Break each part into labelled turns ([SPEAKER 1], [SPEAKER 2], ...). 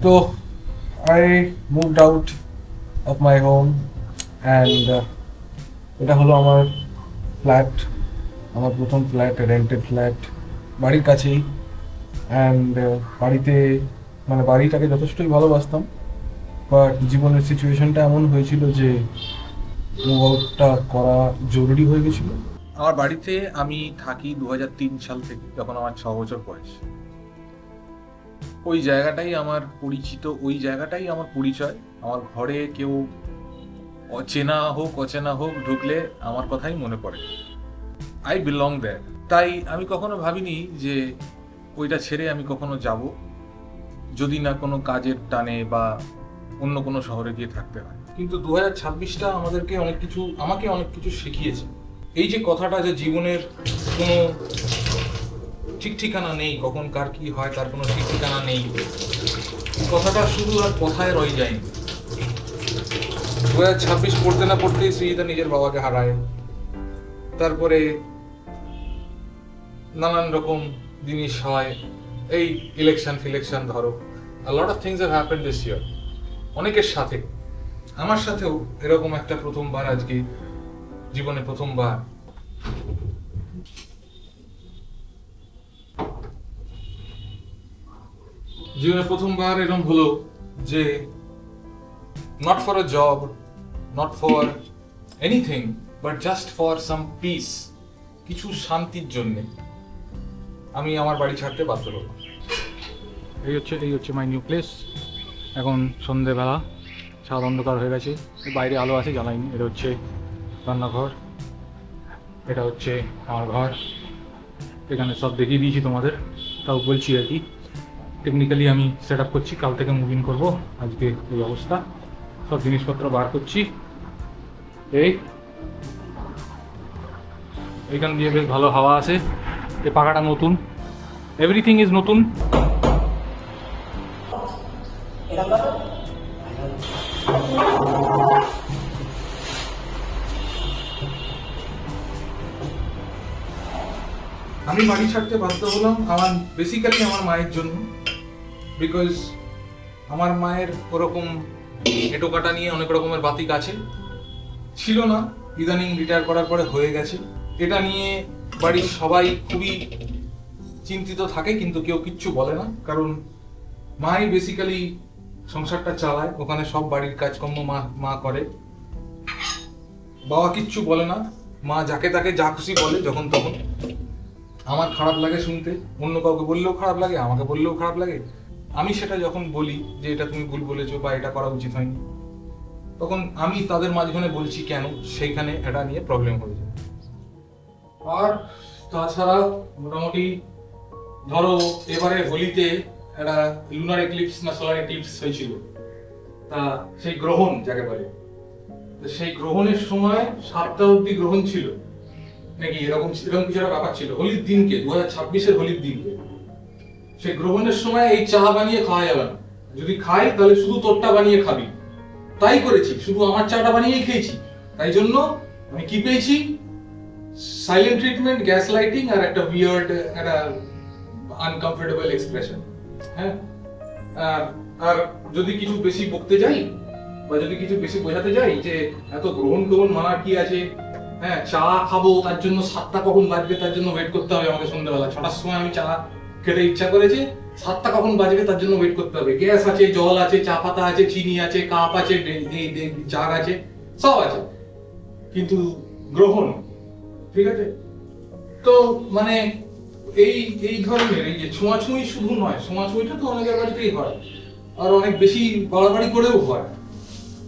[SPEAKER 1] তো I moved out of my home and এটা হলো আমার ফ্ল্যাট, আমার প্রথম ফ্ল্যাট, রেন্টেড ফ্ল্যাট, বাড়ির কাছেই। অ্যান্ড বাড়িতে মানে বাড়িটাকে যথেষ্টই ভালোবাসতাম, বাট জীবনের সিচুয়েশনটা এমন হয়েছিল যে মুভ আউটটা করা জরুরি হয়ে গেছিল। আমার বাড়িতে আমি থাকি 2003 সাল থেকে, যখন আমার 6 বছর বয়স। ওই জায়গাটাই আমার পরিচিত, ওই জায়গাটাই আমার পরিচয়। আমার ঘরে কেউ অচেনা হোক ঢুকলে আমার কথাই মনে পড়ে, আই বিলং দেয়ার। তাই আমি কখনো ভাবিনি যে ওইটা ছেড়ে আমি কখনো যাব, যদি না কোনো কাজের টানে বা অন্য কোনো শহরে গিয়ে থাকতে হয়। কিন্তু 2026টা আমাকে অনেক কিছু শিখিয়েছে। এই যে কথাটা যে জীবনের কোনো ঠিক ঠিকানা নেই, কখন কার কি হয় তার কোনো ঠিক ঠিকানা নেই, কথাটা শুধু আর কথায় রয়ে যায়নি। 2026 পড়তে না পড়তেই সৃজিতা নিজের বাবাকে হারায়। তারপরে নানান রকম জিনিস হয়, এই ইলেকশন ধরো, a lot of things have happened this year অনেকের সাথে, আমার সাথেও এরকম একটা প্রথমবার, আজকে জীবনে প্রথমবার। জীবনে প্রথমবার এরকম হলো যে not for a job, not for anything, but just for some piece, কিছু শান্তির জন্যে আমি আমার বাড়ি ছাড়তে বাধ্য হলাম। এই হচ্ছে মাই নিউ প্লেস। এখন সন্ধেবেলা, ছাদ অন্ধকার হয়ে গেছে, বাইরে আলো আছে জ্বালাইনি। এটা হচ্ছে রান্নাঘর, এটা হচ্ছে আমার ঘর। এখানে সব দেখিয়ে দিয়েছি তোমাদের, তাও বলছি আর কি। টেকনিক্যালি আমি সেট আপ করছি, কাল থেকে মুভ ইন করবো। আজকে এই অবস্থা, সব জিনিসপত্র বার করছি। এইখান দিয়ে বেশ ভালো হাওয়া আছে, এই পাখাটা নতুন, এভরিথিং ইজ নতুন। আমি বাড়ি ছাড়তে বাধ্য হলাম বেসিক্যালি আমার মায়ের জন্য, বিকজ আমার মায়ের ওরকম এটোকাটা নিয়ে অনেক রকমের বাতিক আছে, ছিল না, ইদানিং রিটায়ার করার পরে হয়ে গেছে। এটা নিয়ে বাড়ির সবাই খুবই চিন্তিত থাকে, কিন্তু কেউ কিচ্ছু বলে না, কারণ মাই বেসিক্যালি সংসারটা চালায়, ওখানে সব বাড়ির কাজকর্ম মা করে। বাবা কিচ্ছু বলে না, মা যাকে তাকে যা খুশি বলে যখন তখন। আমার খারাপ লাগে শুনতে, অন্য কাউকে বললেও খারাপ লাগে, আমাকে বললেও খারাপ লাগে। আমি সেটা যখন বলি যে এটা তুমি ভুল বলেছো বা এটা করা উচিত হয়নি, তখন আমি তাদের মাঝখানে বলছি কেন, সেইখানে এটা নিয়ে প্রবলেম হয়ে যায়। আর তাছাড়া মোটামুটি ধরো এবারে হোলিতে একটা লুনার এক্লিপস না সোলার এক্লিপস হয়েছিল, তা সেই গ্রহণ যাকে বলে, সেই গ্রহণের সময় 7টা অব্দি গ্রহণ ছিল নাকি, এরকম কিছু একটা ব্যাপার ছিল। হোলির দিনকে, 2026-এর হোলির দিনকে, সেই গ্রহণের সময় এই চা বানিয়ে খাওয়া যাবে না, যদি খাই তাহলে শুধু তোরটা বানিয়ে খাবি। তাই করেছি, শুধু আমার চাটা বানিয়েই খেয়েছি। তাই জন্য আমি কি পেয়েছি, সাইলেন্ট ট্রিটমেন্ট, গ্যাস লাইটিং আর একটা উইয়ার্ড, একটা আনকমফোর্টেবল এক্সপ্রেশন। হ্যাঁ, আর যদি কিছু বেশি বকতে যাই বা যদি কিছু বেশি বোঝাতে যাই যে এত গ্রহণ মানার কি আছে, হ্যাঁ চা খাবো তার জন্য 7টা কখন বাজবে তার জন্য ওয়েট করতে হবে আমাকে, সন্ধ্যাবেলা 6টার সময় আমি চা খেতে ইচ্ছা করেছে, 7টা কখন বাজবে তার জন্য ওয়েট করতে হবে। গ্যাস আছে, জল আছে, চা পাতা আছে, চিনি আছে, কাপ আছে, জাগ আছে, সব আছে, কিন্তু গ্রহণ, ঠিক আছে। তো মানে এই ধরনের এই যে ছোঁয়াছুঁই শুধু নয়, ছোঁয়াছুঁইটা তো অনেকের বাড়িতেই হয়, আর অনেক বেশি বাড়াবাড়ি করেও হয়।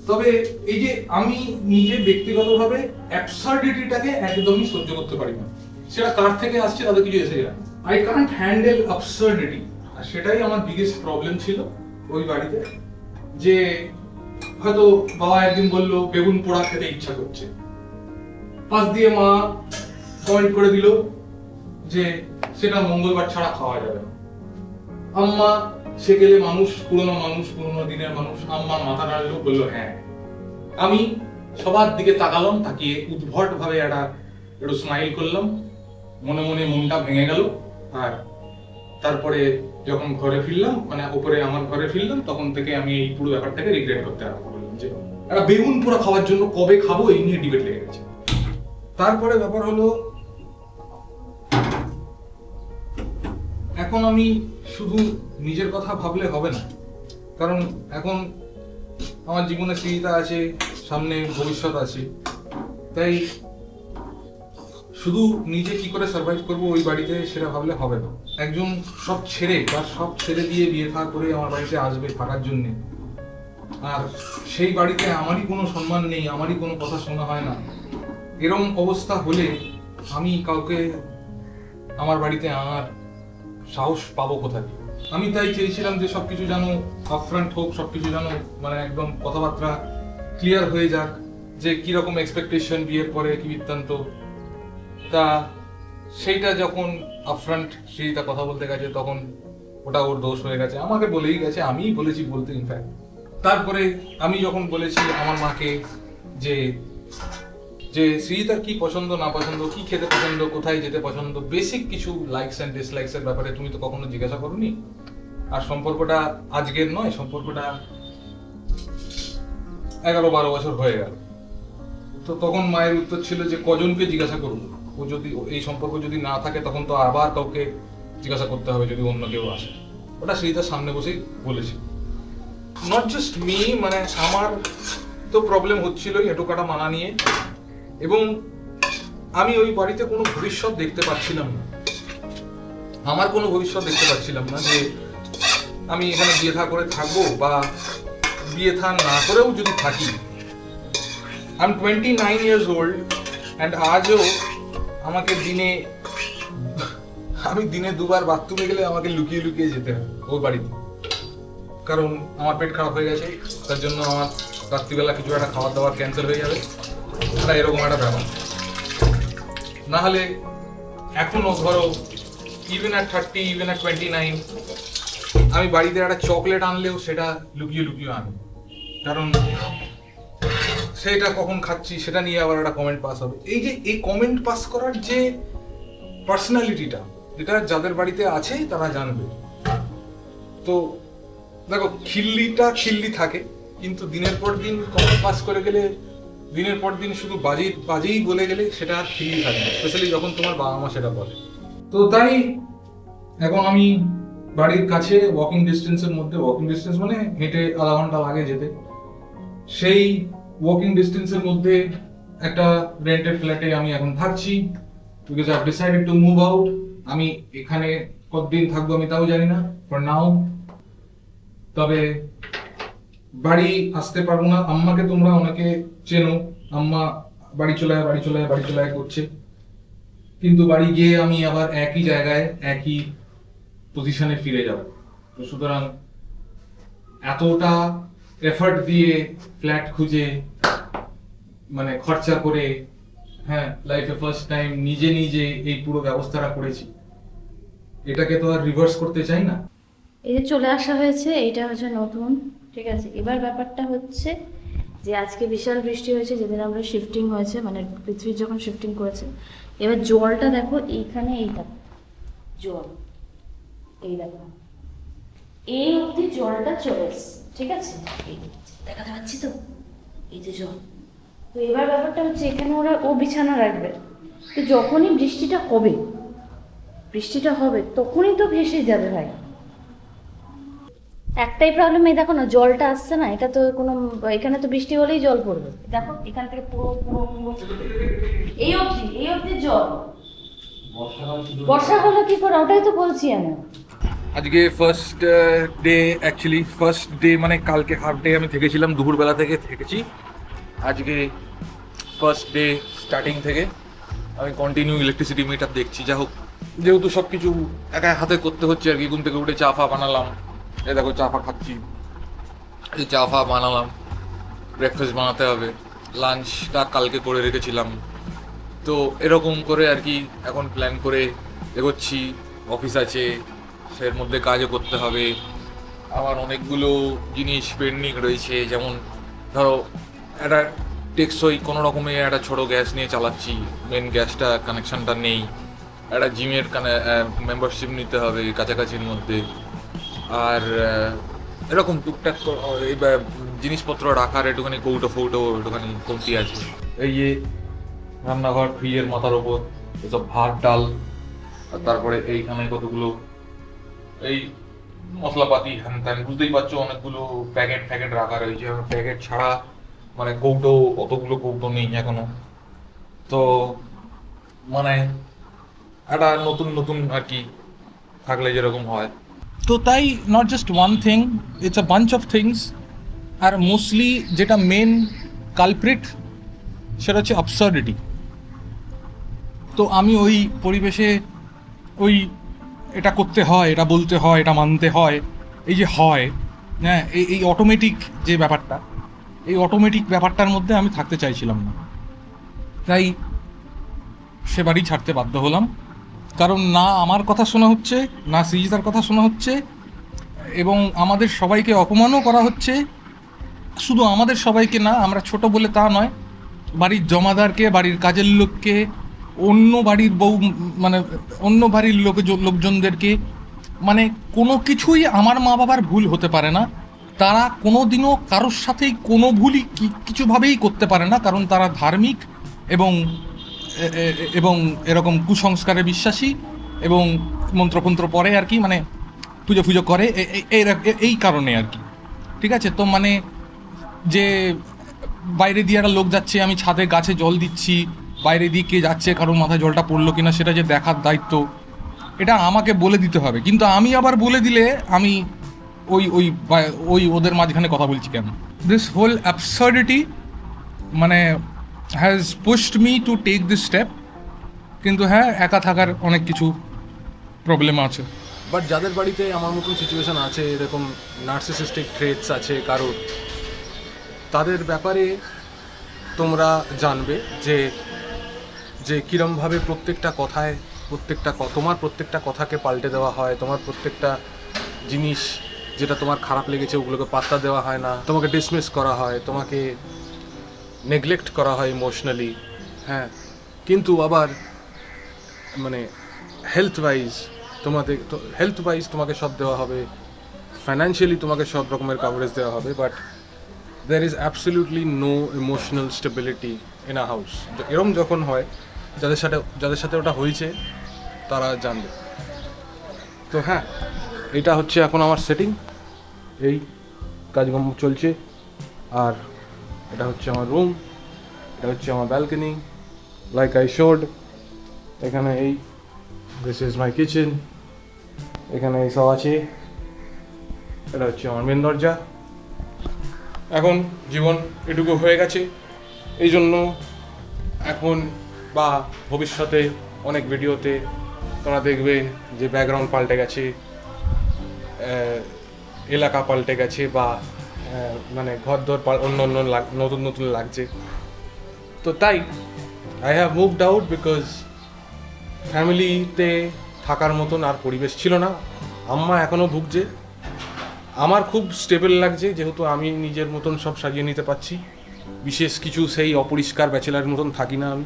[SPEAKER 1] তবে এই যে আমি নিজে ব্যক্তিগতভাবে অ্যাবসার্ডিটিটাকে একদমই সহ্য করতে পারি না, সেটা কার থেকে আসছে তাদের কিছু এসে যায়, আই কান্ট হ্যান্ডেল অ্যাবসার্ডিটি। আর সেটাই আমার বিগেস্ট প্রবলেম ছিল ওই বাড়িতে, যে হয়তো বাবা একদিন বললো বেগুন পোড়া খেতে ইচ্ছা করছে, পাশ দিয়ে মা কমেন্ট করে দিল যে সেটা মঙ্গলবার ছাড়া খাওয়া যাবে না। আম্মা সেকেলে মানুষ, পুরোনো দিনের মানুষ, আম্মা মাথা নাড়লো, বললো হ্যাঁ। আমি সবার দিকে তাকালাম, তাকিয়ে উদ্ভট ভাবে একটু স্মাইল করলাম, মনে মনে মনটা ভেঙে গেল, আর তারপরে যখন ঘরে ফিরলাম, মানে ওপরে আমার ঘরে ফিরলাম, তখন থেকে আমি এই পুরো ব্যাপারটাকে রিগ্রেট করতে আরম্ভ করলাম যে একটা বেগুন পোড়া খাওয়ার জন্য কবে খাবো এই নিয়ে ডিবেট লেগে গেছে। তারপরে ব্যাপার হলো, এখন আমি শুধু নিজের কথা ভাবলে হবে না, কারণ এখন আমার জীবনে স্মৃতিটা আছে, সামনে ভবিষ্যৎ আছে। তাই শুধু নিজে কি করে সার্ভাইভ করবো ওই বাড়িতে সেটা ভাবলে হবে না। একজন সব ছেড়ে দিয়ে বিয়ে থা করে আমার বাড়িতে আসবে থাকার জন্যে, আর সেই বাড়িতে আমারই কোনো সম্মান নেই, আমারই কোনো কথা শোনা হয় না, এরকম অবস্থা হলে আমি কাউকে আমার বাড়িতে আনার সাহস পাবো কোথায়? আমি তাই চেয়েছিলাম যে সবকিছু যেন আপফ্রন্ট হোক, সবকিছু যেন মানে একদম কথাবার্তা ক্লিয়ার হয়ে যাক, যে কিরকম এক্সপেকটেশন বিয়ের পরে কি বৃত্তান্ত। তা সেইটা যখন আপফ্রন্ট সেইটা কথা বলতে গেছে তখন ওটা ওর দোষ হয়ে গেছে, আমাকে বলেই গেছে, আমিই বলেছি বলতে ইনফ্যাক্ট। তারপরে আমি যখন বলেছি আমার মাকে যে যে শ্রীতার কি পছন্দ না পছন্দ, কি খেতে পছন্দ, কোথায় যেতে পছন্দ, বেসিক কিছু লাইকস অ্যান্ড ডিসলাইকস এর ব্যাপারে তুমি তো কখনো জিজ্ঞাসা করোনি। আর সম্পর্কটা আজকের নয়, সম্পর্কটা 11-12 বছর হয়ে গেল। তো তখন মায়ের উত্তর ছিল যে কজনকে জিজ্ঞাসা করবো, ও যদি এই সম্পর্ক যদি না থাকে তখন তো আবার কাউকে জিজ্ঞাসা করতে হবে যদি অন্য কেউ আসে। ওটা শ্রীতার সামনে বসেই বলেছি। নট জাস্ট মি, মানে আমার তো প্রবলেম হচ্ছিল এটোকাটা মানা নিয়ে, এবং আমি ওই বাড়িতে কোনো ভবিষ্যৎ দেখতে পাচ্ছিলাম না। আমার কোনো ভবিষ্যৎ দেখতে পাচ্ছিলাম না যে আমি এখানে বিয়ে থা করে থাকবো, বা বিয়ে থা না করেও যদি থাকি। I am 29 years old and আজও আমাকে আমি দিনে 2 বার বাথরুমে গেলে আমাকে লুকিয়ে লুকিয়ে যেতে হয় ওই বাড়িতে, কারণ আমার পেট খারাপ হয়ে গেছে, তার জন্য আমার রাত্রিবেলা কিছু একটা খাবার দাবার ক্যান্সেল হয়ে যাবে, এটা এরকম একটা ব্যাপার। না হলে এখনো ধরো ইভেন অ্যাট 30, ইভেন অ্যাট 29, আমি বাড়িতে একটা চকলেট আনলেও সেটা লুকিয়ে লুকিয়ে আনি, কারণ সেটা কখন খাচ্ছি সেটা নিয়ে আবার একটা কমেন্ট পাস হবে। এই যে এই কমেন্ট পাস করার যে পার্সোনালিটিটা, যেটা যাদের বাড়িতে আছে তারা জানবে। তো দেখো, খিল্লি থাকে, কিন্তু দিনের পর দিন কমেন্ট পাস করে গেলে, দিনের পর দিন শুধু বাজেই বলে গেলে সেটা আর খিল্লি থাকে না, স্পেশালি যখন তোমার বাবা মা সেটা বলে। তো তাই এখন আমি বাড়ির কাছে ওয়াকিং ডিস্টেন্সের মধ্যে, ওয়াকিং ডিস্টেন্স মানে হেঁটে আধা ঘন্টা লাগে যেতে, সেই ওয়াকিং ডিস্টেন্সের মধ্যে একটা রেন্টেড ফ্ল্যাটে আমি এখন থাকছি, because I have decided to move out. আমি এখানে কতদিন থাকবো আমি তাও জানি না ফর নাও, তবে বাড়ি আসতে পারবো না। আম্মাকে তোমরা অনেকে চেনো, আম্মা বাড়ি চলে আয় করছে, কিন্তু বাড়ি গিয়ে আমি আবার একই জায়গায় একই পজিশনে ফিরে যাব। তো সুতরাং এতটা এফর্ট দিয়ে ফ্ল্যাট খুঁজে, মানে খরচা করে, হ্যাঁ লাইফে ফার্স্ট টাইম নিজে এই পুরো ব্যবস্থাটা করেছি, এটাকে তো আর রিভার্স করতে চাই না।
[SPEAKER 2] এই যে চলে আসা হয়েছে, এইটা হচ্ছে নতুন, ঠিক আছে। এবার ব্যাপারটা হচ্ছে যে আজকে বিশাল বৃষ্টি হয়েছে, যেদিন আমরা শিফটিং হয়েছে, মানে পৃথিবী যখন শিফটিং করেছে। এবার জলটা দেখো এইখানে, এই দেখো জল, এই দেখো এই অবধি জলটা চলে এসছে, ঠিক আছে, এই দেখাতে পাচ্ছি তো, এই যে জল। তো এবার ব্যাপারটা হচ্ছে এখানে ও বিছানা রাখবে, তো যখনই বৃষ্টিটা হবে তখনই তো ভেসে যাবে ভাই। একটাই প্রবলেম, এই দেখো না জলটা আসছে না, এটা তো কোনো, এখানে তো বৃষ্টি হলেই জল পড়বে, দেখো এখান থেকে পুরো এই অবধি জল। বর্ষা হলো কি করে, ওটাই তো বলছি আমি।
[SPEAKER 1] আজকে ফার্স্ট ডে, মানে কালকে হাফ ডে আমি থেকেছিলাম, দুপুরবেলা থেকে থেকেছি। আজকে ফার্স্ট ডে স্টার্টিং থেকে আমি কন্টিনিউ ইলেকট্রিসিটি মিটার দেখছি। যা হোক, যেহেতু সব কিছু একা হাতে করতে হচ্ছে আর কি। ঘুম থেকে উঠে চা ফা বানালাম, এই দেখো চা ফা খাচ্ছি, এই চা ফা বানালাম, ব্রেকফাস্ট বানাতে হবে, লাঞ্চটা কালকে করে রেখেছিলাম। তো এরকম করে আর কি এখন প্ল্যান করে এগোচ্ছি। অফিস আছে, সের মধ্যে কাজও করতে হবে। আমার অনেকগুলো জিনিস পেন্ডিং রয়েছে, যেমন ধরো একটা টেকসই কোনো রকমে একটা ছোটো গ্যাস নিয়ে চালাচ্ছি, মেন গ্যাসটা কানেকশানটা নেই। একটা জিমের মেম্বারশিপ নিতে হবে কাছাকাছির মধ্যে। আর এরকম টুকটাক জিনিসপত্র রাখার একটুখানি কৌটো ফৌটো একটুখানি কমতি আছে। এই যে রান্নাঘর ফ্রিজের মাথার ওপর এসব ভাত ডাল, আর তারপরে এইখানে কতগুলো এই মশলাপাতি হ্যান ত্যান, বুঝতেই পারছো অনেকগুলো প্যাকেট রাখা রয়েছে। প্যাকেট ছাড়া মানে কৌটো, অতগুলো কৌটো নেই এখনো। তো মানে একটা নতুন আর কি থাকলে যেরকম হয়। তো তাই not just one thing, it's a bunch of things. আর মোস্টলি যেটা মেন কালপ্রিট সেটা হচ্ছে অ্যাবসার্ডিটি। তো আমি ওই পরিবেশে ওই এটা করতে হয়, এটা বলতে হয়, এটা মানতে হয়, এই যে হয়, হ্যাঁ, এই অটোমেটিক যে ব্যাপারটা, এই অটোমেটিক ব্যাপারটার মধ্যে আমি থাকতে চাইছিলাম না। তাই সে বাড়ি ছাড়তে বাধ্য হলাম। কারণ না আমার কথা শোনা হচ্ছে, না সৃজিতার কথা শোনা হচ্ছে, এবং আমাদের সবাইকে অপমানও করা হচ্ছে। শুধু আমাদের সবাইকে না, আমরা ছোট বলে তা নয়, বাড়ির জমাদারকে, বাড়ির কাজের লোককে, অন্য বাড়ির বউ, মানে অন্য বাড়ির লোকজনদেরকে, মানে কোনো কিছুই আমার মা বাবার ভুল হতে পারে না। তারা কোনো দিনও কারোর সাথেই কোনো ভুলই কিছুভাবেই করতে পারে না, কারণ তারা ধার্মিক এবং এবং এরকম কুসংস্কারে বিশ্বাসী এবং মন্ত্রপন্ত্র পড়ে আর কি, মানে পুজো ফুজো করে এই কারণে আর কি। ঠিক আছে, তো মানে যে বাইরে দিয়ে একটা লোক যাচ্ছে, আমি ছাদে গাছে জল দিচ্ছি, বাইরে দিয়ে কে যাচ্ছে, কারোর মাথায় জলটা পড়লো কিনা সেটা যে দেখার দায়িত্ব, এটা আমাকে বলে দিতে হবে। কিন্তু আমি আবার বলে দিলে আমি ওই ওদের মাঝখানে কথা বলছি কেন? দিস হোল অ্যাবসার্ডিটি মানে has pushed me to take this step. কিন্তু হ্যাঁ, একা থাকার অনেক কিছু প্রবলেম আছে।
[SPEAKER 3] বাট যাদের বাড়িতে আমার মতন সিচুয়েশান আছে, এরকম নার্সিসিস্টিক ট্রেটস আছে কারোর, তাদের ব্যাপারে তোমরা জানবে যে কীরমভাবে প্রত্যেকটা কথায় তোমার প্রত্যেকটা কথাকে পাল্টে দেওয়া হয়, তোমার প্রত্যেকটা জিনিস যেটা তোমার খারাপ লেগেছে ওগুলোকে পাত্তা দেওয়া হয় না, তোমাকে ডিসমিস করা হয়, তোমাকে নেগলেক্ট করা হয় ইমোশনালি। হ্যাঁ, কিন্তু আবার মানে হেলথ ওয়াইজ তোমাকে সব দেওয়া হবে, ফাইন্যান্সিয়ালি তোমাকে সব রকমের কাভারেজ দেওয়া হবে, but there is absolutely no emotional stability in a house. এরম যখন হয়, যাদের সাথে ওটা হয়েছে তারা জানবে। তো হ্যাঁ, এটা হচ্ছে এখন আমার সেটিং, এই কাজকর্ম চলছে। আর এটা হচ্ছে আমার রুম, এটা হচ্ছে আমার ব্যালকনি, লাইক আই শোড। এখানে দিস ইজ মাই কিচেন, এখানে এই সব আছে। এটা হচ্ছে আমার মেন দরজা। এখন জীবন এটুকু হয়ে গেছে, এই জন্য এখন বা ভবিষ্যতে অনেক ভিডিওতে তোমরা দেখবে যে ব্যাকগ্রাউন্ড পাল্টে গেছে, এলাকা পাল্টে গেছে, বা মানে ঘরদোর অন্য নতুন লাগছে। তো তাই I have moved out because ফ্যামিলিতে থাকার মতন আর পরিবেশ ছিল না। আম্মা এখনও ভুগছে, আমার খুব স্টেবল লাগছে যেহেতু আমি নিজের মতন সব সাজিয়ে নিতে পারছি। বিশেষ কিছু সেই অপরিষ্কার ব্যাচেলার মতন থাকি না আমি।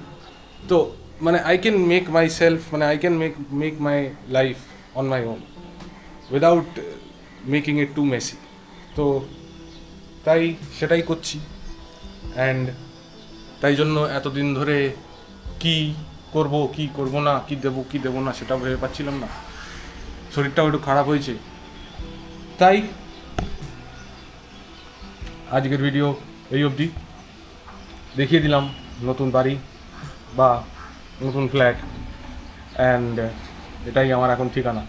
[SPEAKER 3] তো মানে I can make myself, মানে I can make my life on my own without making it too messy. তো তাই সেটাই করছি। অ্যান্ড তাই জন্য এতদিন ধরে কি করব না, কি দেবো না সেটা ভেবে পাচ্ছিলাম না। শরীরটাও একটু খারাপ হয়েছে। তাই আজকের ভিডিও এই অবধি, দেখিয়ে দিলাম নতুন বাড়ি বা নতুন ফ্ল্যাট, অ্যান্ড এটাই আমার এখন ঠিকানা।